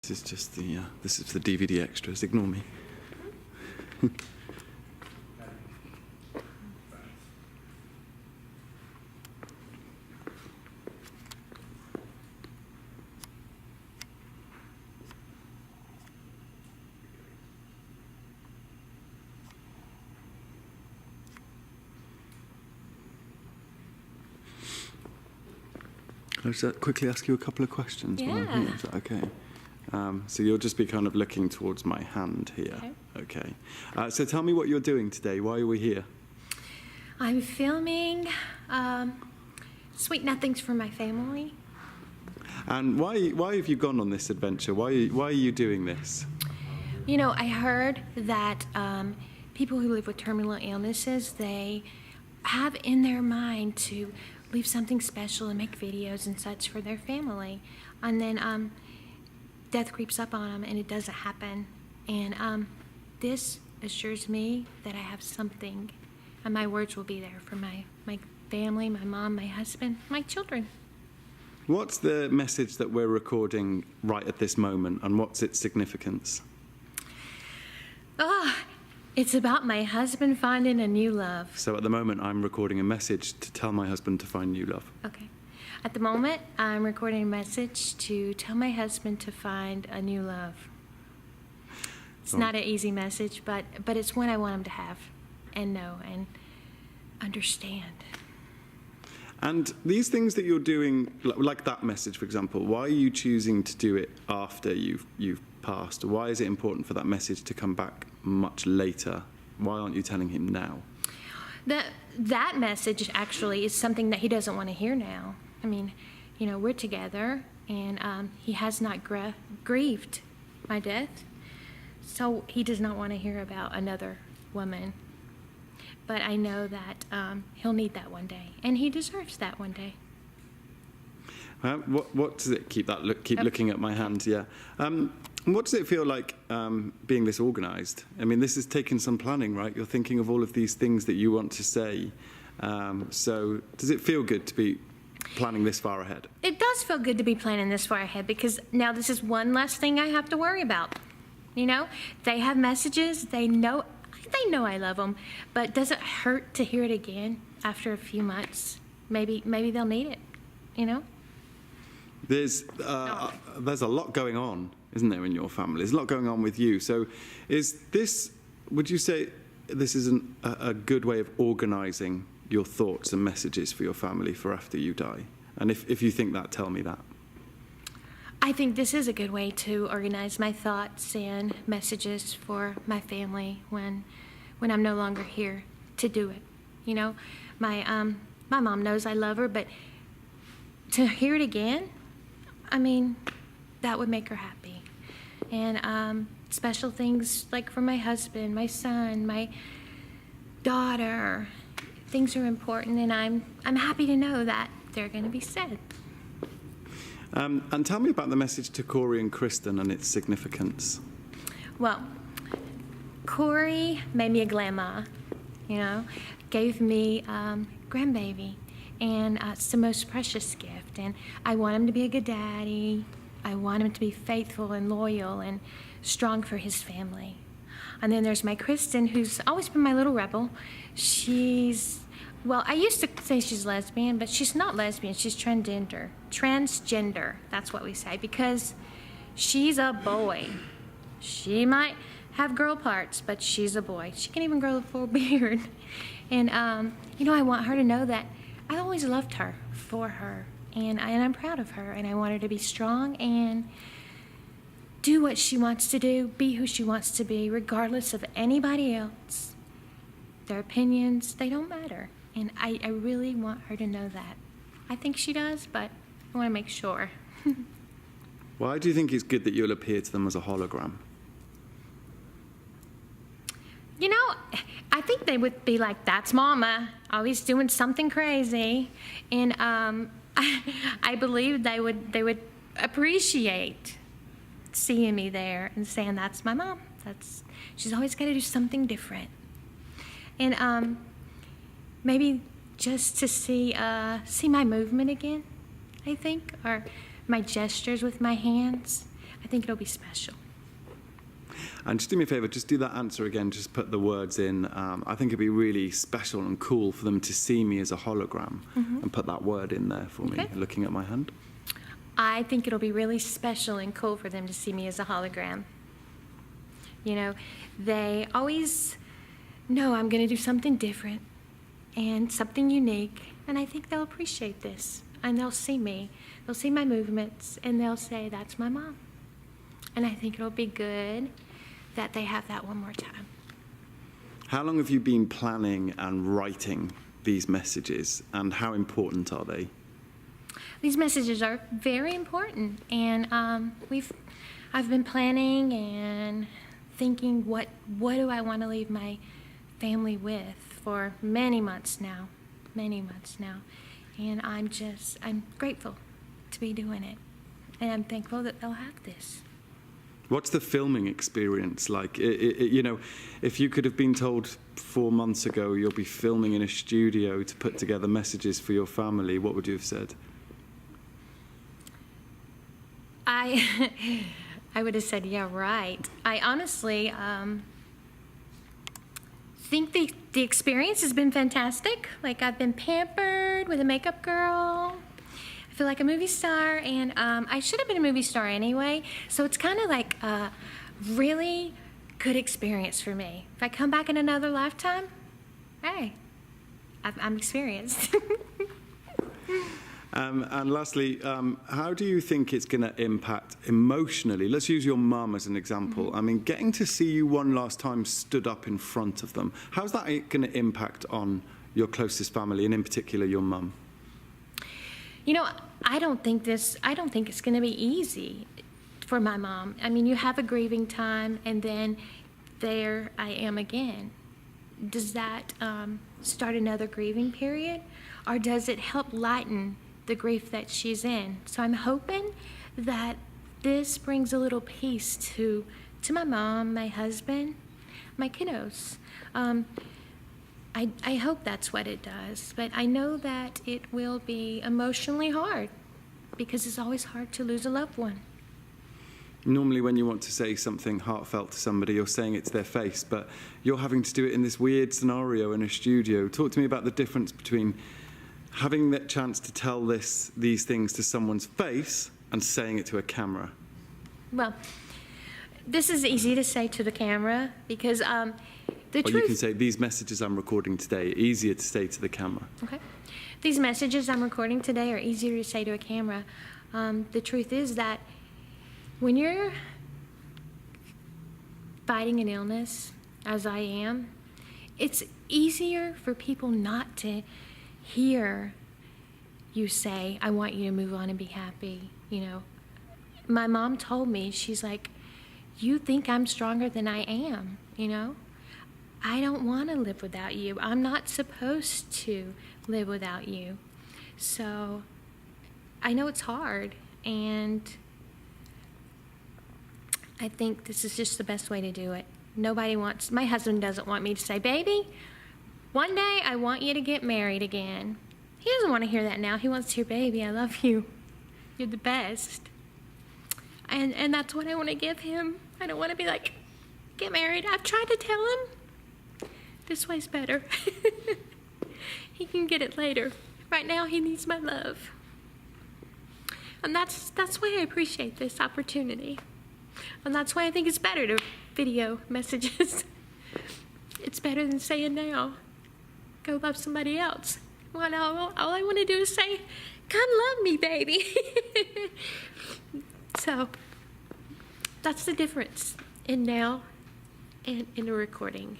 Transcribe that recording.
This is just the this is the DVD extras. Ignore me. I'll just quickly ask you a couple of questions. Yeah. While I'm here. Is that okay? So you'll just be kind of looking towards my hand here. Okay. So tell me what you're doing today. Why are we here? I'm filming sweet nothings for my family. And why have you gone on this adventure? Why are you doing this? You know, I heard that people who live with terminal illnesses, they have in their mind to leave something special and make videos and such for their family. And then death creeps up on them and it doesn't happen. And this assures me that I have something, and my words will be there for my family, my mom, my husband, my children. What's the message that we're recording right at this moment, and what's its significance? It's about my husband finding a new love. So at the moment, I'm recording a message to tell my husband to find new love. Okay. At the moment, I'm recording a message to tell my husband to find a new love. It's not an easy message, but it's one I want him to have and know and understand. And these things that you're doing, like that message, for example, why are you choosing to do it after you've passed? Why is it important for that message to come back much later? Why aren't you telling him now? That message actually is something that he doesn't want to hear now. I mean, you know, we're together, and he has not grieved my death, so he does not want to hear about another woman. But I know that he'll need that one day, and he deserves that one day. What does it keep looking at my hand? Yeah. What does it feel like being this organised? I mean, this has taken some planning, right? You're thinking of all of these things that you want to say. So does it feel good to be planning this far ahead? It does feel good to be planning this far ahead, because now this is one less thing I have to worry about. You know, they have messages. They know I love them, but does it hurt to hear it again after a few months? Maybe they'll need it. You know. There's a lot going on, isn't there, in your family? There's a lot going on with you. So would you say this is a good way of organising your thoughts and messages for your family for after you die? And if you think that, tell me that. I think this is a good way to organize my thoughts and messages for my family when I'm no longer here to do it. You know, my mom knows I love her, but to hear it again, I mean, that would make her happy. And special things like for my husband, my son, my daughter, things are important, and I'm happy to know that they're going to be said. And tell me about the message to Corey and Kristen and its significance. Well, Corey made me a grandma, you know, gave me grandbaby, and it's the most precious gift. And I want him to be a good daddy. I want him to be faithful and loyal and strong for his family. And then there's my Kristen, who's always been my little rebel. Well, I used to say she's lesbian, but she's not lesbian. She's transgender. Transgender, that's what we say, because she's a boy. She might have girl parts, but she's a boy. She can even grow a full beard. And, you know, I want her to know that I always loved her for her, and I'm proud of her, and I want her to be strong and do what she wants to do, be who she wants to be, regardless of anybody else. Their opinions, they don't matter. And I really want her to know that. I think she does, but I want to make sure. Why do you think it's good that you'll appear to them as a hologram? You know, I think they would be like, that's Mama, always doing something crazy. And I believe they would appreciate seeing me there and saying, that's my mom. She's always got to do something different. And maybe just to see my movement again, I think, or my gestures with my hands. I think it'll be special. And just do me a favor, just do that answer again, just put the words in. I think it'd be really special and cool for them to see me as a hologram, and put that word in there for me, Okay. looking at my hand. I think it'll be really special and cool for them to see me as a hologram. You know, they always know I'm going to do something different and something unique, and I think they'll appreciate this. And they'll see me, they'll see my movements, and they'll say, that's my mom. And I think it'll be good that they have that one more time. How long have you been planning and writing these messages, and how important are they? These messages are very important, and I've been planning and thinking, what do I want to leave my family with for many months now, and I'm grateful to be doing it, and I'm thankful that they'll have this. What's the filming experience like? You know, if you could have been told 4 months ago you'll be filming in a studio to put together messages for your family, what would you have said? I would have said, yeah, right. I honestly think the experience has been fantastic. Like, I've been pampered with a makeup girl. I feel like a movie star, and I should have been a movie star anyway, so it's kind of like a really good experience for me. If I come back in another lifetime, hey, I'm experienced. And lastly, how do you think it's going to impact emotionally? Let's use your mum as an example. I mean, getting to see you one last time stood up in front of them, how's that going to impact on your closest family, and in particular your mum? You know, I don't think it's going to be easy for my mom. I mean, you have a grieving time, and then there I am again. Does that start another grieving period, or does it help lighten the grief that she's in? So I'm hoping that this brings a little peace to my mom, my husband, my kiddos. I hope that's what it does, but I know that it will be emotionally hard, because it's always hard to lose a loved one. Normally when you want to say something heartfelt to somebody, you're saying it to their face, but you're having to do it in this weird scenario in a studio. Talk to me about the difference between having that chance to tell these things to someone's face and saying it to a camera. Well, this is easy to say to the camera, because the Or truth... you can say, these messages I'm recording today, easier to say to the camera. Okay. These messages I'm recording today are easier to say to a camera. The truth is that when you're fighting an illness, as I am, it's easier for people not to hear you say, I want you to move on and be happy. You know, my mom told me, she's like, you think I'm stronger than I am, you know? I don't want to live without you. I'm not supposed to live without you. So I know it's hard, and I think this is just the best way to do it. My husband doesn't want me to say, baby, one day I want you to get married again. He doesn't want to hear that now. He wants to hear, baby, I love you. You're the best. And that's what I want to give him. I don't want to be like, get married. I've tried to tell him. This way's better. He can get it later. Right now, he needs my love. And that's why I appreciate this opportunity. And that's why I think it's better to video messages. It's better than saying now, go love somebody else. Well, all I want to do is say, come love me, baby. So that's the difference in now and in a recording.